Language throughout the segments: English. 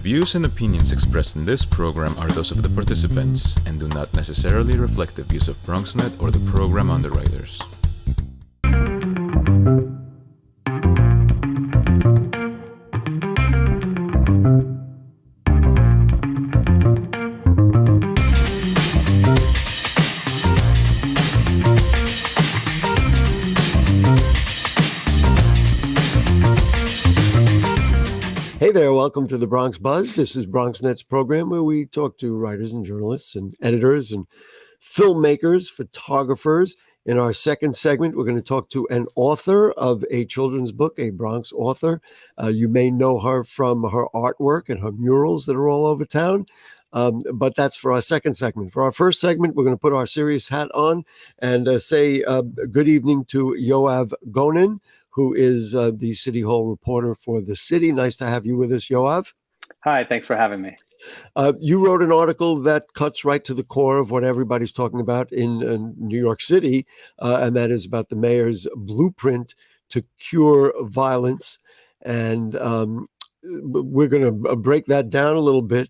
views and opinions expressed in this program are those of the participants and do not necessarily reflect the views of BronxNet or the program underwriters. Hey there, welcome to the Bronx Buzz. This is BronxNet's program where we talk to writers and journalists and editors and filmmakers, photographers. In our second segment, we're going to talk to an author of a children's book, a Bronx author. You may know her from her artwork and her murals that are all over town. But that's for our second segment. For our first segment, we're going to put our serious hat on and say good evening to Yoav Gonen, who is the City Hall reporter for the city. Nice to have you with us, Yoav. Hi, thanks for having me. You wrote an article that cuts right to the core of what everybody's talking about in New York City, and that is about the mayor's blueprint to cure violence. And we're going to break that down a little bit.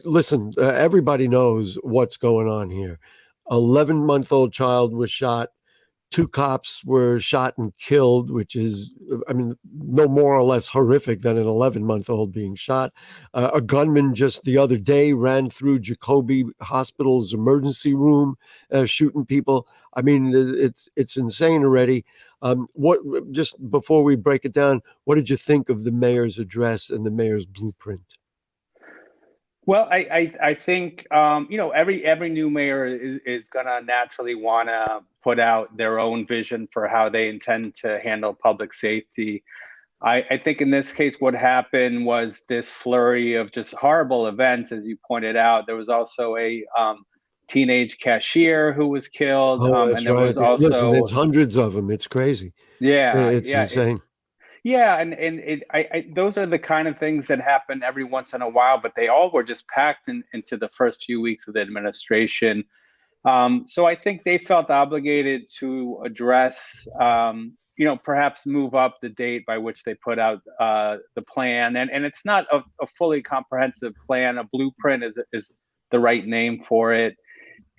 Listen, everybody knows what's going on here. 11-month-old child was shot. 2 cops were shot and killed, which is, no more or less horrific than an 11-month-old being shot. A gunman just the other day ran through Jacoby Hospital's emergency room, shooting people. I mean, it's insane already. Just before we break it down, what did you think of the mayor's address and the mayor's blueprint? Well, I think every new mayor is gonna naturally want to put out their own vision for how they intend to handle public safety. I think in this case, what happened was this flurry of just horrible events, as you pointed out. There was also a teenage cashier who was killed, and there was also there's hundreds of them. It's crazy. It's insane. Those are the kind of things that happen every once in a while, but they all were just packed into the first few weeks of the administration. So I think they felt obligated to address, perhaps move up the date by which they put out the plan. And it's not a fully comprehensive plan. A blueprint is the right name for it.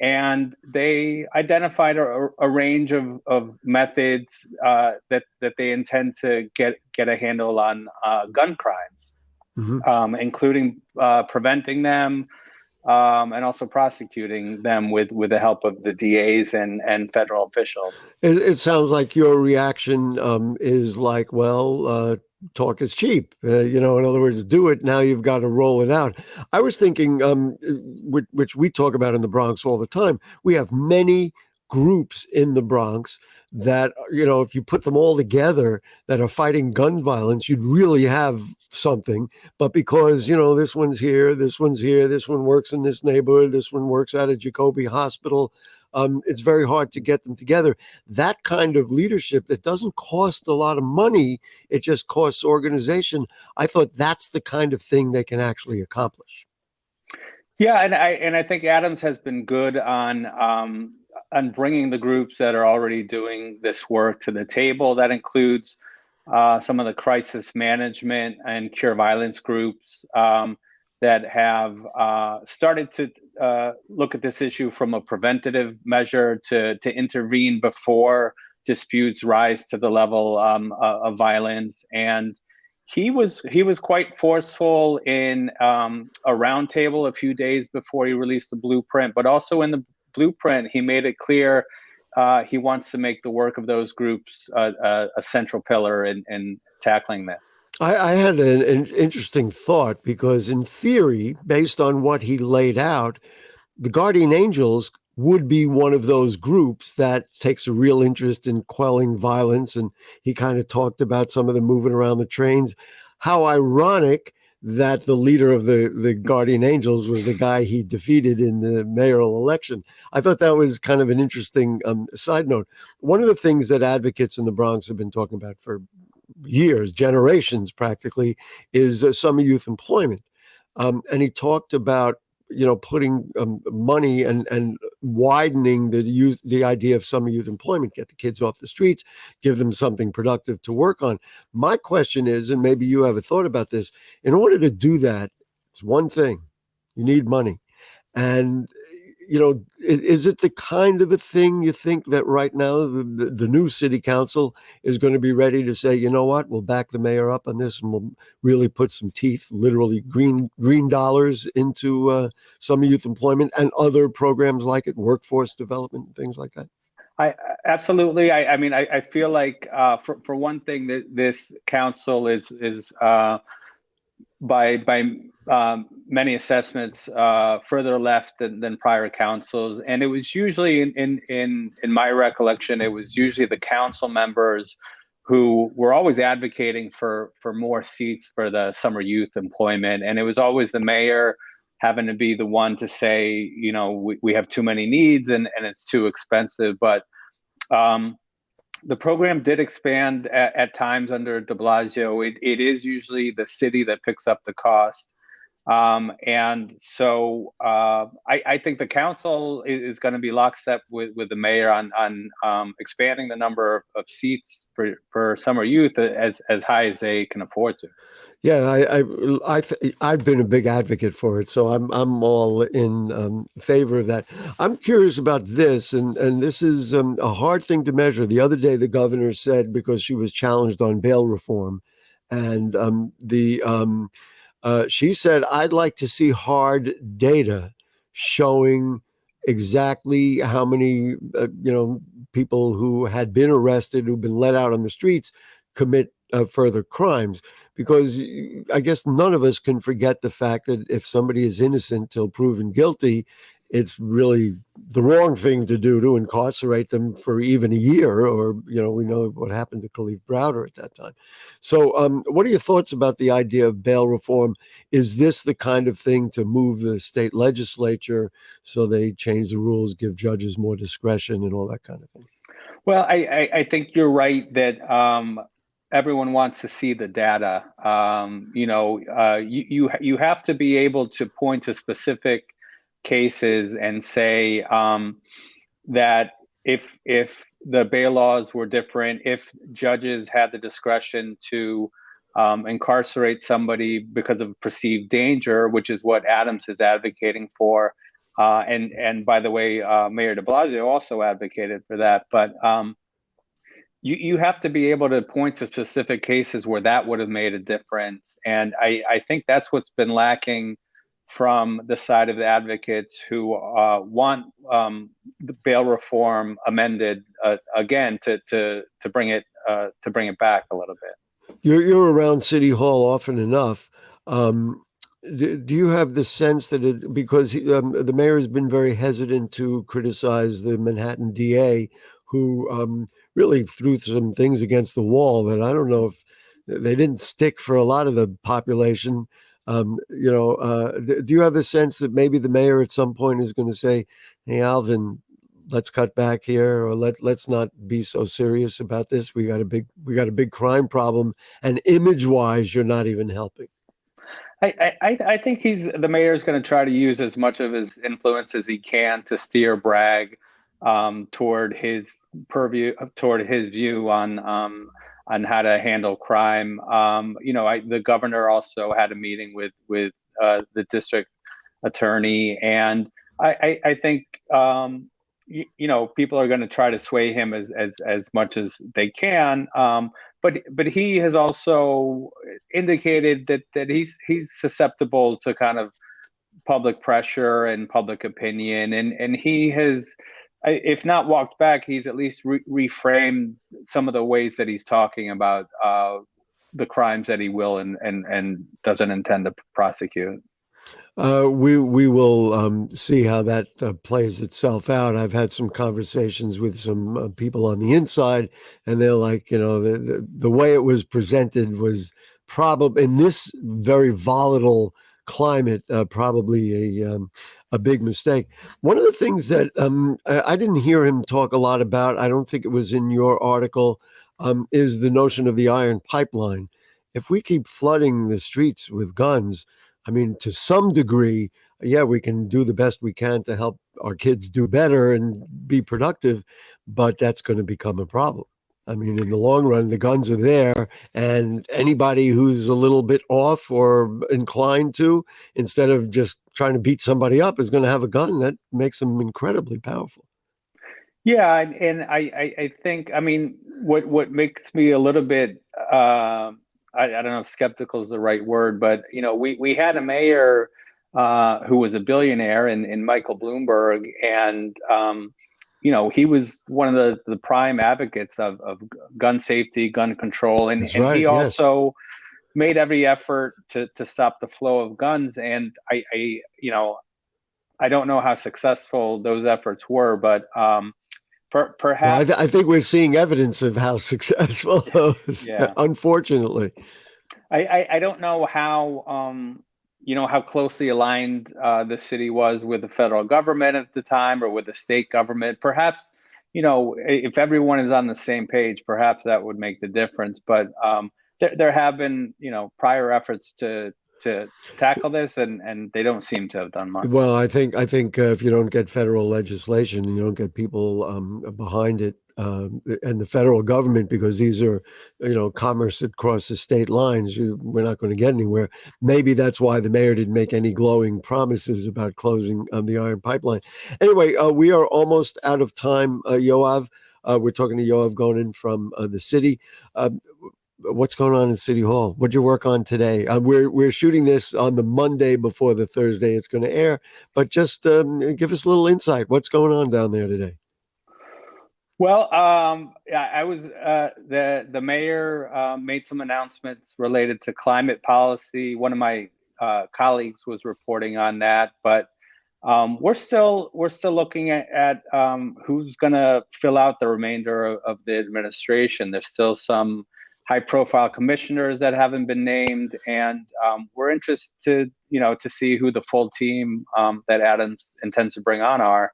And they identified a range of methods that they intend to get a handle on gun crimes, including preventing them and also prosecuting them with the help of the DAs and federal officials. It sounds like your reaction is like, talk is cheap. In other words, do it. Now you've got to roll it out. I was thinking, which we talk about in the Bronx all the time, we have many groups in the Bronx that, if you put them all together that are fighting gun violence, you'd really have something. But because, this one's here, this one's here, this one works in this neighborhood, this one works out at Jacoby Hospital, it's very hard to get them together. That kind of leadership that doesn't cost a lot of money, it just costs organization. I thought that's the kind of thing they can actually accomplish. Yeah, and I think Adams has been good on bringing the groups that are already doing this work to the table. That includes some of the crisis management and cure violence groups that have started to look at this issue from a preventative measure to intervene before disputes rise to the level of violence. And he was quite forceful in a roundtable a few days before he released the blueprint, but also in the blueprint, he made it clear he wants to make the work of those groups a central pillar in tackling this. I had an interesting thought because in theory, based on what he laid out, the Guardian Angels would be one of those groups that takes a real interest in quelling violence. And he kind of talked about some of the moving around the trains. How ironic that the leader of the Guardian Angels was the guy he defeated in the mayoral election. I thought that was kind of an interesting side note. One of the things that advocates in the Bronx have been talking about for years, generations practically, is summer youth employment. And he talked about, putting money and widening the idea of summer youth employment, get the kids off the streets, give them something productive to work on. My question is, and maybe you have a thought about this, in order to do that, it's one thing, you need money. And is it the kind of a thing you think that right now the new city council is going to be ready to say, you know what, we'll back the mayor up on this and we'll really put some teeth, literally green dollars into summer youth employment and other programs like it, workforce development, and things like that? Absolutely. I mean, I feel like for one thing, that this council is by many assessments further left than prior councils, and it was usually in my recollection, it was usually the council members who were always advocating for more seats for the summer youth employment, and it was always the mayor having to be the one to say, we have too many needs and it's too expensive. But the program did expand at times under de Blasio. It is usually the city that picks up the cost. And so I think the council is going to be lockstep with the mayor on expanding the number of seats for summer youth as high as they can afford to. Yeah, I've been a big advocate for it, so I'm all in favor of that. I'm curious about this, and this is a hard thing to measure. The other day, the governor said, because she was challenged on bail reform, and she said, I'd like to see hard data showing exactly how many people who had been arrested, who've been let out on the streets, commit further crimes, because I guess none of us can forget the fact that if somebody is innocent till proven guilty, it's really the wrong thing to do to incarcerate them for even a year, or, we know what happened to Khalif Browder at that time. So what are your thoughts about the idea of bail reform? Is this the kind of thing to move the state legislature so they change the rules, give judges more discretion and all that kind of thing? Well, I think you're right that everyone wants to see the data. You have to be able to point to specific cases and say that if the bail laws were different, if judges had the discretion to incarcerate somebody because of perceived danger, which is what Adams is advocating for, and by the way, Mayor de Blasio also advocated for that, but you have to be able to point to specific cases where that would have made a difference. And I think that's what's been lacking from the side of the advocates who want the bail reform amended again to bring it back a little bit. You're around City Hall often enough. Do you have the sense that because the mayor has been very hesitant to criticize the Manhattan DA, who really threw some things against the wall that I don't know if they didn't stick for a lot of the population. Do you have the sense that maybe the mayor at some point is going to say, hey, Alvin, let's cut back here, or let's not be so serious about this. We got a big crime problem, and image-wise, you're not even helping. I think the mayor is going to try to use as much of his influence as he can to steer Bragg toward his purview, toward his view on how to handle crime. The governor also had a meeting with the district attorney, and I think people are going to try to sway him as much as they can. But he has also indicated that he's susceptible to kind of public pressure and public opinion, and he has, if not walked back, he's at least reframed some of the ways that he's talking about the crimes that he will and doesn't intend to prosecute. We will see how that plays itself out. I've had some conversations with some people on the inside, and they're like, the way it was presented was probably, in this very volatile climate, probably a big mistake. One of the things that I didn't hear him talk a lot about, I don't think it was in your article, is the notion of the iron pipeline. If we keep flooding the streets with guns, I mean, to some degree, yeah, we can do the best we can to help our kids do better and be productive, but that's going to become a problem. I mean, in the long run, the guns are there, and anybody who's a little bit off or inclined to, instead of just trying to beat somebody up, is going to have a gun that makes them incredibly powerful. Yeah, and I think, I mean, what makes me a little bit, I don't know if skeptical is the right word, but we had a mayor who was a billionaire in Michael Bloomberg, and he was one of the prime advocates of gun safety, gun control, and That's right, he yes. also made every effort to stop the flow of guns. And I don't know how successful those efforts were, but perhaps I think we're seeing evidence of how successful those, yeah. Unfortunately. I don't know how how closely aligned the city was with the federal government at the time, or with the state government. Perhaps if everyone is on the same page, perhaps that would make the difference. But there have been prior efforts to tackle this, and they don't seem to have done much. Well, I think if you don't get federal legislation, you don't get people behind it, and the federal government, because these are commerce that crosses state lines, we're not going to get anywhere. Maybe that's why the mayor didn't make any glowing promises about closing the iron pipeline. Anyway, we are almost out of time, Yoav. We're talking to Yoav Gonen from the city. What's going on in City Hall? What'd you work on today? We're shooting this on the Monday before the Thursday it's going to air, but just give us a little insight. What's going on down there today? Well, I was the mayor made some announcements related to climate policy. One of my colleagues was reporting on that, but we're still looking at who's going to fill out the remainder of the administration. There's still some high-profile commissioners that haven't been named, and we're interested, to see who the full team that Adams intends to bring on are.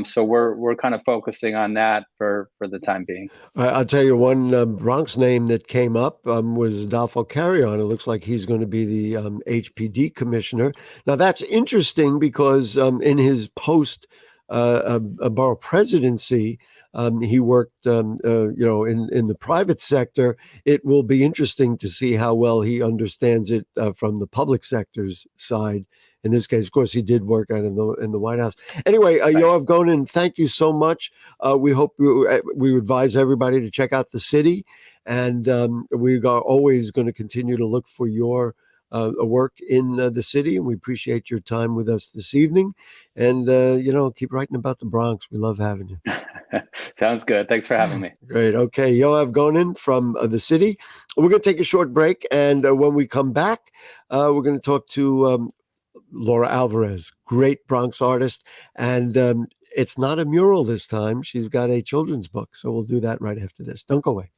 So we're kind of focusing on that for the time being. I'll tell you one Bronx name that came up was Adolfo Carrion. It looks like he's going to be the HPD commissioner. Now that's interesting because in his post borough presidency, he worked, in the private sector. It will be interesting to see how well he understands it from the public sector's side. In this case, of course, he did work out in the White House. Anyway, Yoav Gonen, thank you so much. We hope we advise everybody to check out the city, and we are always going to continue to look for your work in the city, and we appreciate your time with us this evening. And keep writing about the Bronx. We love having you. Sounds good. Thanks for having me. Great. Okay, Yoav Gonen from the city. We're going to take a short break, and when we come back, we're going to talk to Laura Alvarez, great Bronx artist, and it's not a mural this time. She's got a children's book, so we'll do that right after this. Don't go away.